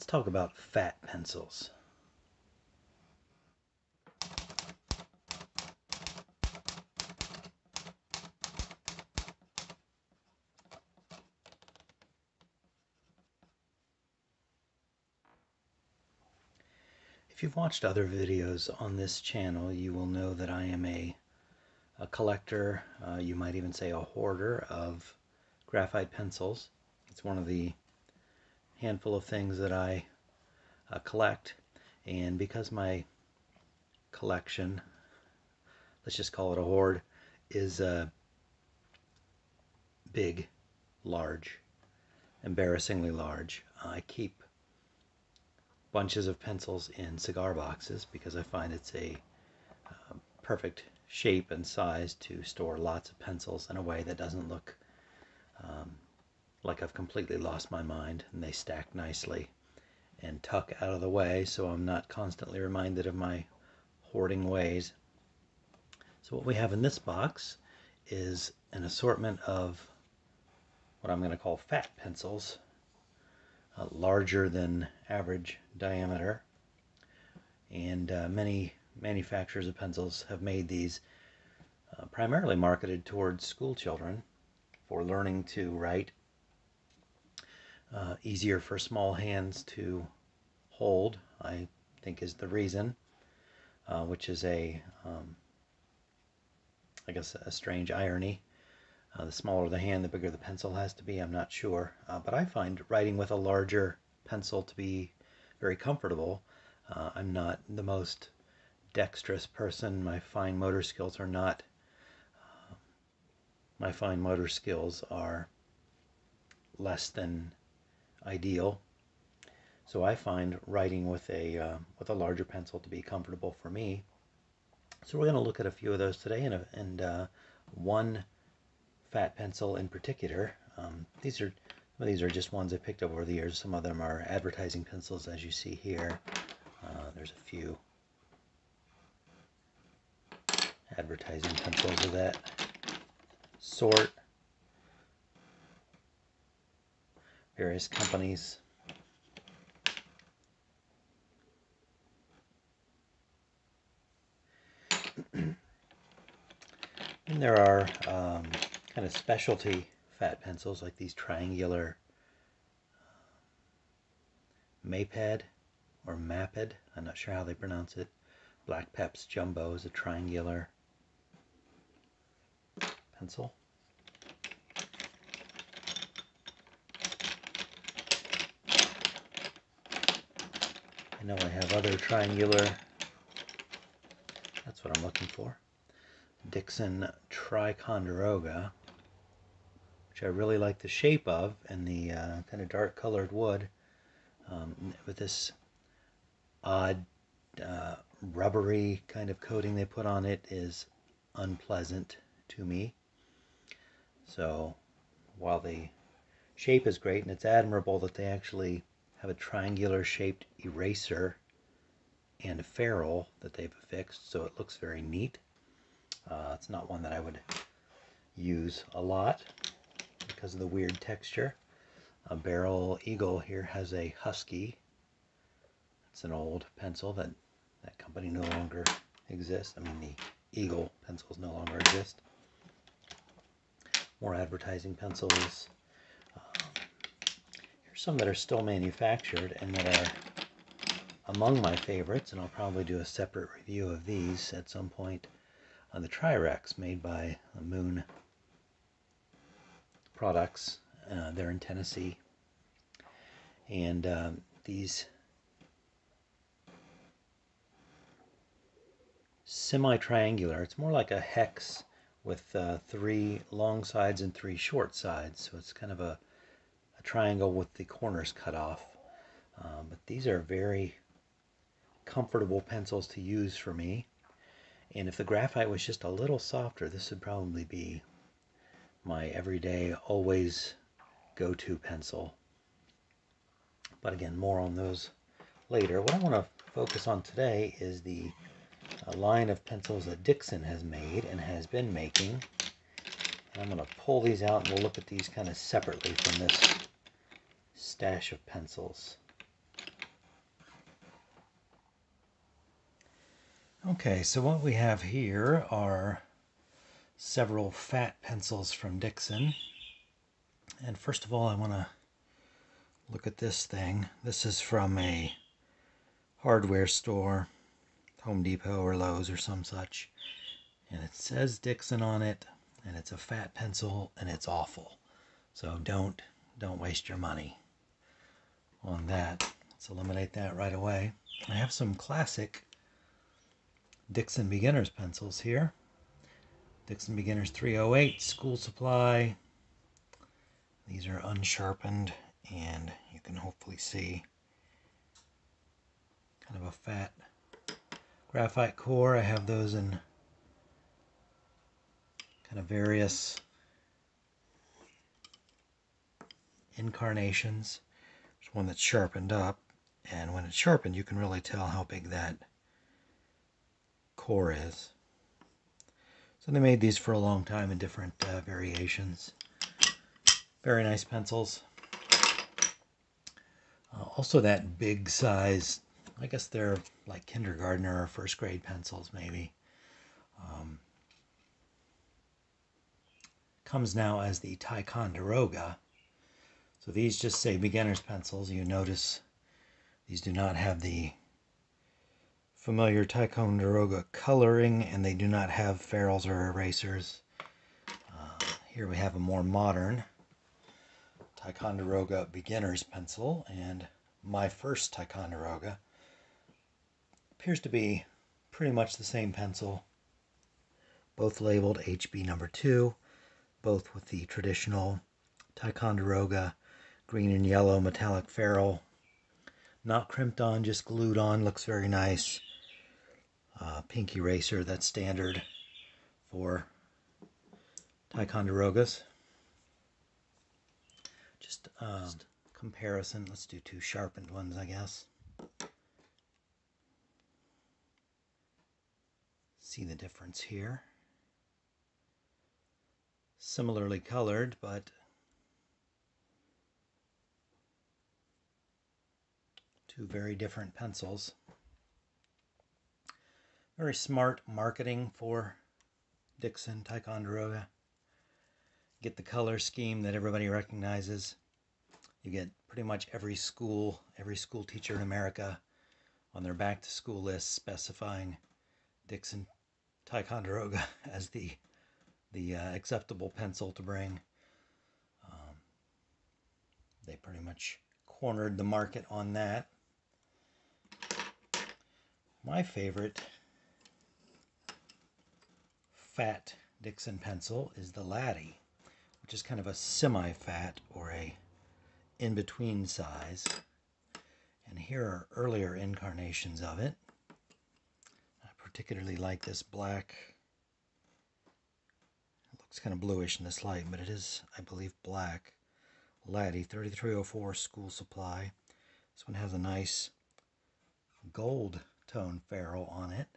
Let's talk about fat pencils. If you've watched other videos on this channel, you will know that I am a collector, you might even say a hoarder of graphite pencils. It's one of the handful of things that I collect, and because my collection, let's just call it a hoard, is big, large, embarrassingly large, I keep bunches of pencils in cigar boxes because I find it's a perfect shape and size to store lots of pencils in a way that doesn't look like I've completely lost my mind, and they stack nicely and tuck out of the way so I'm not constantly reminded of my hoarding ways. So what we have in this box is an assortment of what I'm going to call fat pencils, larger than average diameter, and many manufacturers of pencils have made these primarily marketed towards school children for learning to write, easier for small hands to hold, I think is the reason, which is I guess a strange irony. The smaller the hand, the bigger the pencil has to be. I'm not sure. But I find writing with a larger pencil to be very comfortable. I'm not the most dexterous person. My fine motor skills are not. My fine motor skills are less than ideal. So I find writing with a larger pencil to be comfortable for me. So we're going to look at a few of those today, and one fat pencil in particular. Some of these are just ones I picked up over the years. Some of them are advertising pencils, as you see here. There's a few advertising pencils of that sort. Various companies. And there are kind of specialty fat pencils like these triangular Maped or Maped. I'm not sure how they pronounce it. Black Pep's Jumbo is a triangular pencil. I know I have other triangular, that's what I'm looking for. Dixon Ticonderoga, which I really like the shape of, and the kind of dark colored wood with this odd rubbery kind of coating they put on it is unpleasant to me. So while the shape is great, and it's admirable that they actually have a triangular shaped eraser and a ferrule that they've affixed, so it looks very neat. It's not one that I would use a lot because of the weird texture. A Barrel Eagle here has a Husky. It's an old pencil that company no longer exists. I mean, the Eagle pencils no longer exist. More advertising pencils. Here's some that are still manufactured and that are among my favorites, and I'll probably do a separate review of these at some point. The Tri-Rex, made by Moon Products. They're in Tennessee. And these semi-triangular, it's more like a hex with 3 long sides and 3 short sides. So it's kind of a triangle with the corners cut off. But these are very comfortable pencils to use for me. And if the graphite was just a little softer, this would probably be my everyday, always go-to pencil. But again, more on those later. What I want to focus on today is the line of pencils that Dixon has made and has been making. And I'm going to pull these out, and we'll look at these kind of separately from this stash of pencils. Okay, so what we have here are several fat pencils from Dixon. And first of all, I want to look at this thing. This is from a hardware store, Home Depot or Lowe's or some such. And it says Dixon on it, and it's a fat pencil, and it's awful. So don't waste your money on that. Let's eliminate that right away. I have some classic Dixon Beginners pencils here. Dixon Beginners 308, school supply. These are unsharpened, and you can hopefully see kind of a fat graphite core. I have those in kind of various incarnations. There's one that's sharpened up, and when it's sharpened you can really tell how big that core is. So they made these for a long time in different variations. Very nice pencils. Also that big size, I guess they're like kindergartner or first grade pencils maybe. Comes now as the Ticonderoga. So these just say beginner's pencils. You notice these do not have the familiar Ticonderoga coloring, and they do not have ferrules or erasers. Here we have a more modern Ticonderoga beginner's pencil, and my first Ticonderoga. Appears to be pretty much the same pencil, both labeled HB number 2, both with the traditional Ticonderoga green and yellow metallic ferrule. Not crimped on, just glued on. Looks very nice. Pink eraser, that's standard for Ticonderogas. Just comparison. Let's do two sharpened ones, I guess. See the difference here. Similarly colored, but two very different pencils. Very smart marketing for Dixon Ticonderoga. Get the color scheme that everybody recognizes. You get pretty much every school teacher in America on their back to school list specifying Dixon Ticonderoga as the acceptable pencil to bring. They pretty much cornered the market on that. My favorite fat Dixon pencil is the Laddie, which is kind of a semi-fat or a in-between size. And here are earlier incarnations of it. I particularly like this black. It looks kind of bluish in this light, but it is, I believe, black. Laddie 3304 school supply. This one has a nice gold tone ferrule on it.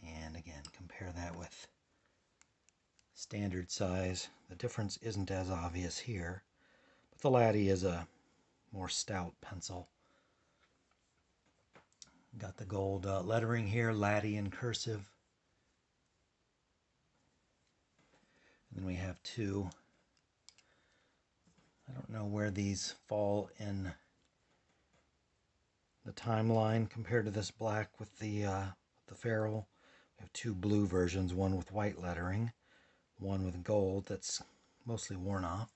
And again, compare that with standard size. The difference isn't as obvious here, but the Laddie is a more stout pencil. Got the gold lettering here, Laddie in cursive. And then we have two. I don't know where these fall in the timeline compared to this black with the ferrule. We have two blue versions, one with white lettering, one with gold that's mostly worn off.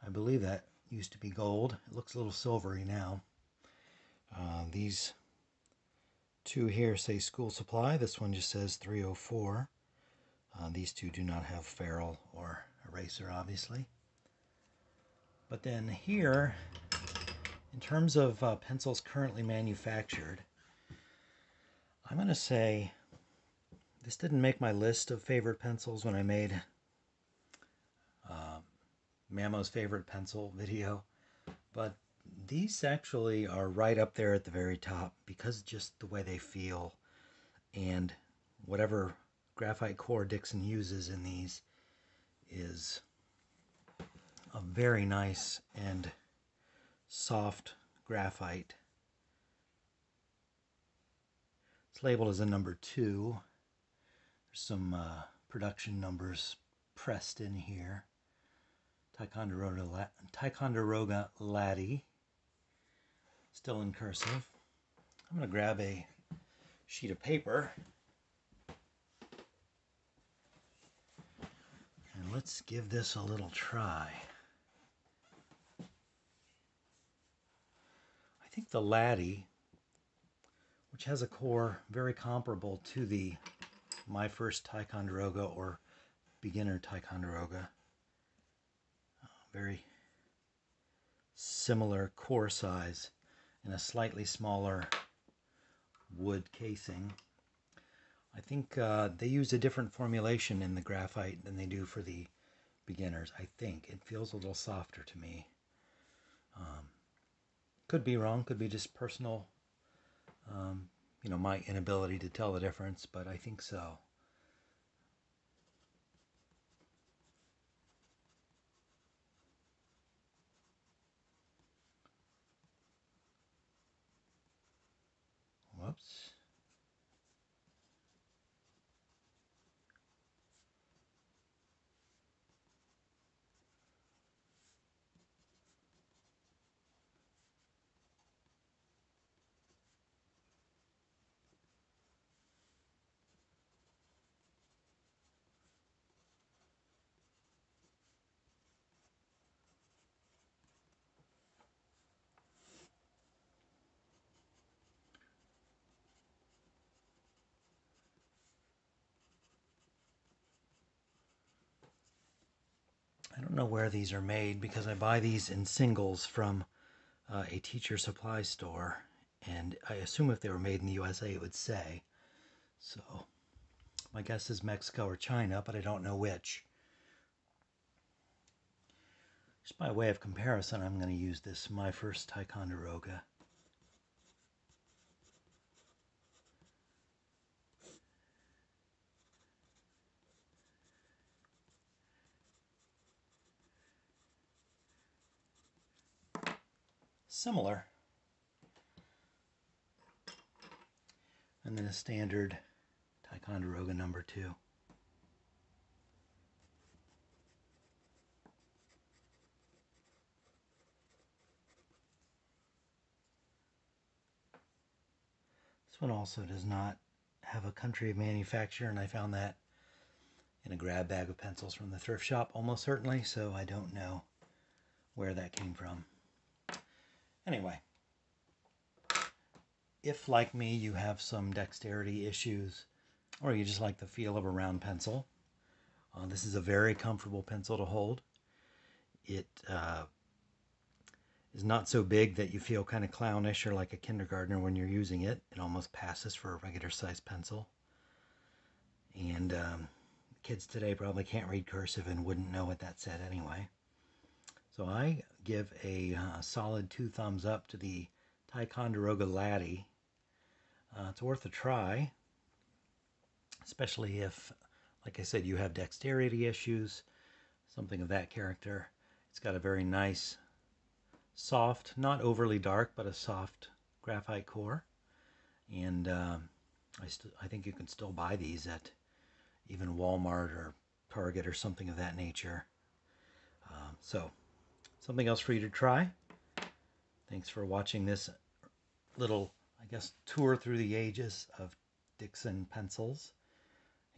I believe that used to be gold. It looks a little silvery now. These two here say school supply. This one just says 304. These two do not have ferrule or eraser, obviously. But then here, in terms of pencils currently manufactured, I'm going to say this didn't make my list of favorite pencils when I made Mamo's favorite pencil video, but these actually are right up there at the very top because just the way they feel, and whatever graphite core Dixon uses in these is a very nice and soft graphite. labeled as a number 2. There's some production numbers pressed in here. Ticonderoga Laddie, still in cursive. I'm going to grab a sheet of paper and let's give this a little try. I think the Laddie, which has a core very comparable to the My First Ticonderoga or Beginner Ticonderoga, very similar core size and a slightly smaller wood casing. I think they use a different formulation in the graphite than they do for the beginners. I think it feels a little softer to me. Could be wrong, could be just personal, my inability to tell the difference, but I think so. Whoops. I don't know where these are made because I buy these in singles from a teacher supply store, and I assume if they were made in the USA it would say. So my guess is Mexico or China, but I don't know which. Just by way of comparison, I'm going to use this My First Ticonderoga. Similar. And then a standard Ticonderoga number 2. This one also does not have a country of manufacture, and I found that in a grab bag of pencils from the thrift shop, almost certainly, so I don't know where that came from. Anyway, if, like me, you have some dexterity issues, or you just like the feel of a round pencil, this is a very comfortable pencil to hold. It is not so big that you feel kind of clownish or like a kindergartner when you're using it. It almost passes for a regular sized pencil. And kids today probably can't read cursive and wouldn't know what that said anyway. So I give a solid 2 thumbs up to the Ticonderoga Laddie. It's worth a try, especially if, like I said, you have dexterity issues, something of that character. It's got a very nice, soft, not overly dark, but a soft graphite core. And I think you can still buy these at even Walmart or Target or something of that nature. So, something else for you to try. Thanks for watching this little, I guess, tour through the ages of Dixon pencils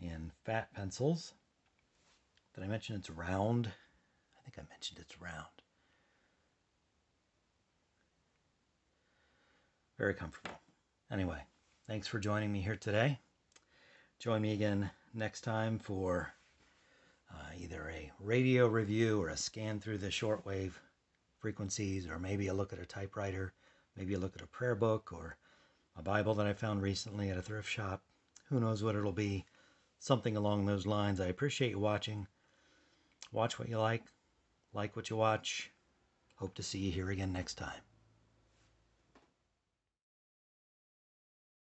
and fat pencils. Did I mention it's round? I think I mentioned it's round. Very comfortable. Anyway, thanks for joining me here today. Join me again next time for either a radio review or a scan through the shortwave frequencies, or maybe a look at a typewriter, maybe a look at a prayer book or a Bible that I found recently at a thrift shop. Who knows what it'll be. Something along those lines. I appreciate you watching. Watch what you like what you watch. Hope to see you here again next time.